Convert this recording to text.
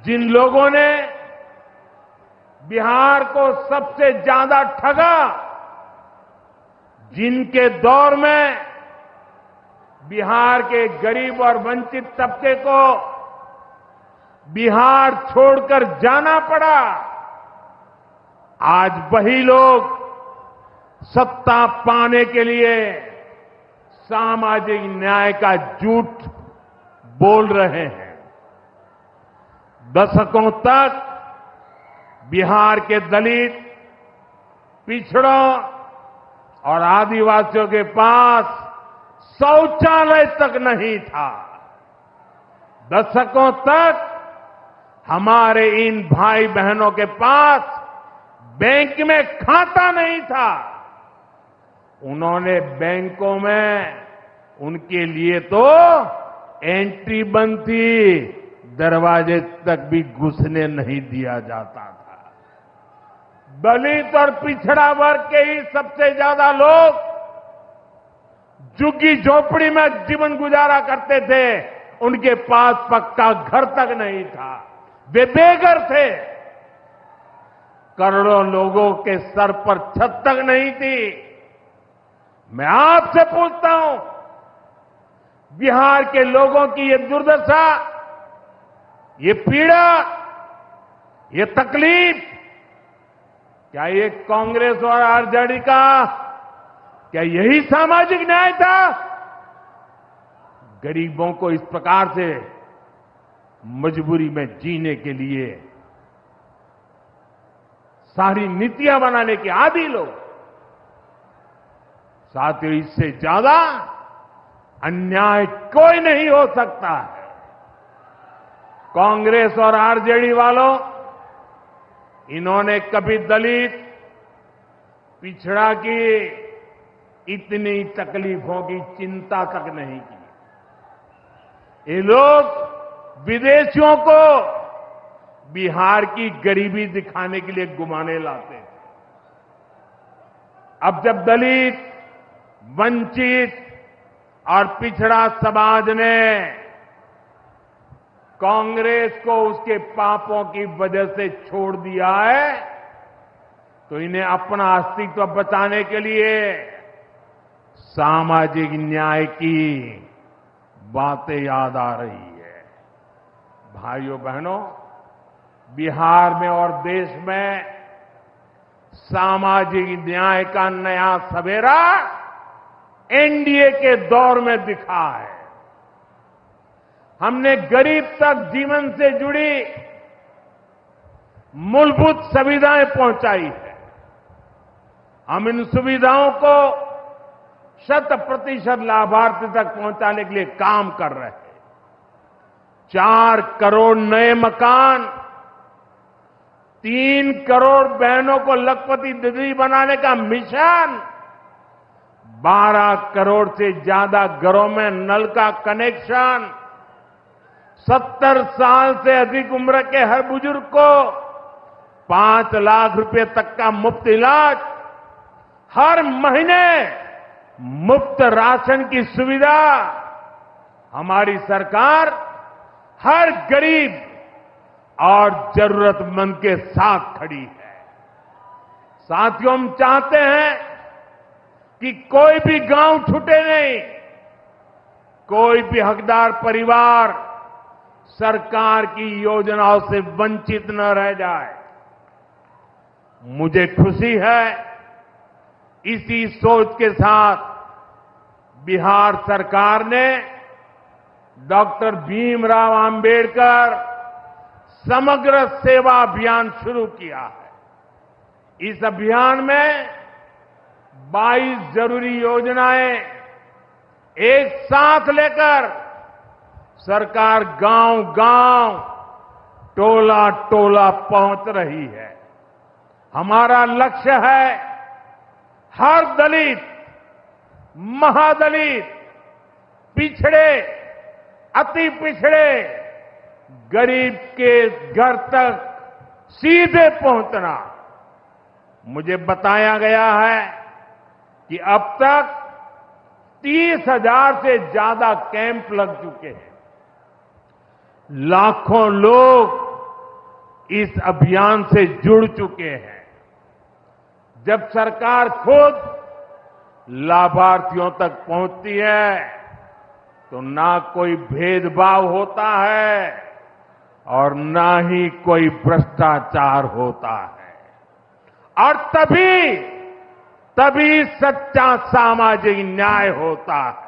जिन लोगों ने बिहार को सबसे ज्यादा ठगा, जिनके दौर में बिहार के गरीब और वंचित तबके को बिहार छोड़कर जाना पड़ा, आज वही लोग सत्ता पाने के लिए सामाजिक न्याय का झूठ बोल रहे हैं। दशकों तक बिहार के दलित, पिछड़ों और आदिवासियों के पास शौचालय तक नहीं था। दशकों तक हमारे इन भाई बहनों के पास बैंक में खाता नहीं था। उन्होंने बैंकों में उनके लिए तो एंट्री बंद थी, दरवाजे तक भी घुसने नहीं दिया जाता था। दलित और पिछड़ा वर्ग के ही सबसे ज्यादा लोग झुग्गी झोपड़ी में जीवन गुजारा करते थे, उनके पास पक्का घर तक नहीं था, वे बेघर थे। करोड़ों लोगों के सर पर छत तक नहीं थी। मैं आपसे पूछता हूं, बिहार के लोगों की ये दुर्दशा, ये पीड़ा, ये तकलीफ, क्या ये कांग्रेस और आरजेडी का, क्या यही सामाजिक न्याय था? गरीबों को इस प्रकार से मजबूरी में जीने के लिए सारी नीतियां बनाने के आदी लोग। साथियों, इससे ज्यादा अन्याय कोई नहीं हो सकता है। कांग्रेस और आरजेडी वालों, इन्होंने कभी दलित, पिछड़ा की इतनी तकलीफों की चिंता तक नहीं की। ये लोग विदेशियों को बिहार की गरीबी दिखाने के लिए घुमाने लाते थे। अब जब दलित, वंचित और पिछड़ा समाज ने कांग्रेस को उसके पापों की वजह से छोड़ दिया है, तो इन्हें अपना अस्तित्व बचाने के लिए सामाजिक न्याय की बातें याद आ रही है। भाइयों बहनों, बिहार में और देश में सामाजिक न्याय का नया सवेरा एनडीए के दौर में दिखा है। हमने गरीब तक जीवन से जुड़ी मूलभूत सुविधाएं पहुंचाई है। हम इन सुविधाओं को 100% लाभार्थी तक पहुंचाने के लिए काम कर रहे हैं। 4 करोड़ नए मकान, 3 करोड़ बहनों को लखपति दीदी बनाने का मिशन, 12 करोड़ से ज्यादा घरों में नल का कनेक्शन, 70 साल से अधिक उम्र के हर बुजुर्ग को 5 लाख रुपए तक का मुफ्त इलाज, हर महीने मुफ्त राशन की सुविधा। हमारी सरकार हर गरीब और जरूरतमंद के साथ खड़ी है। साथियों, हम चाहते हैं कि कोई भी गांव छूटे नहीं, कोई भी हकदार परिवार सरकार की योजनाओं से वंचित न रह जाए। मुझे खुशी है, इसी सोच के साथ बिहार सरकार ने डॉक्टर भीमराव अंबेडकर समग्र सेवा अभियान शुरू किया है। इस अभियान में 22 जरूरी योजनाएं एक साथ लेकर सरकार गांव-गांव, टोला-टोला पहुंच रही है। हमारा लक्ष्य है हर दलित, महादलित, पिछड़े, अति पिछड़े, गरीब के घर तक सीधे पहुंचना। मुझे बताया गया है कि अब तक 30,000 से ज्यादा कैंप लग चुके हैं। लाखों लोग इस अभियान से जुड़ चुके हैं। जब सरकार खुद लाभार्थियों तक पहुंचती है तो ना कोई भेदभाव होता है और ना ही कोई भ्रष्टाचार होता है, और तभी सच्चा सामाजिक न्याय होता है।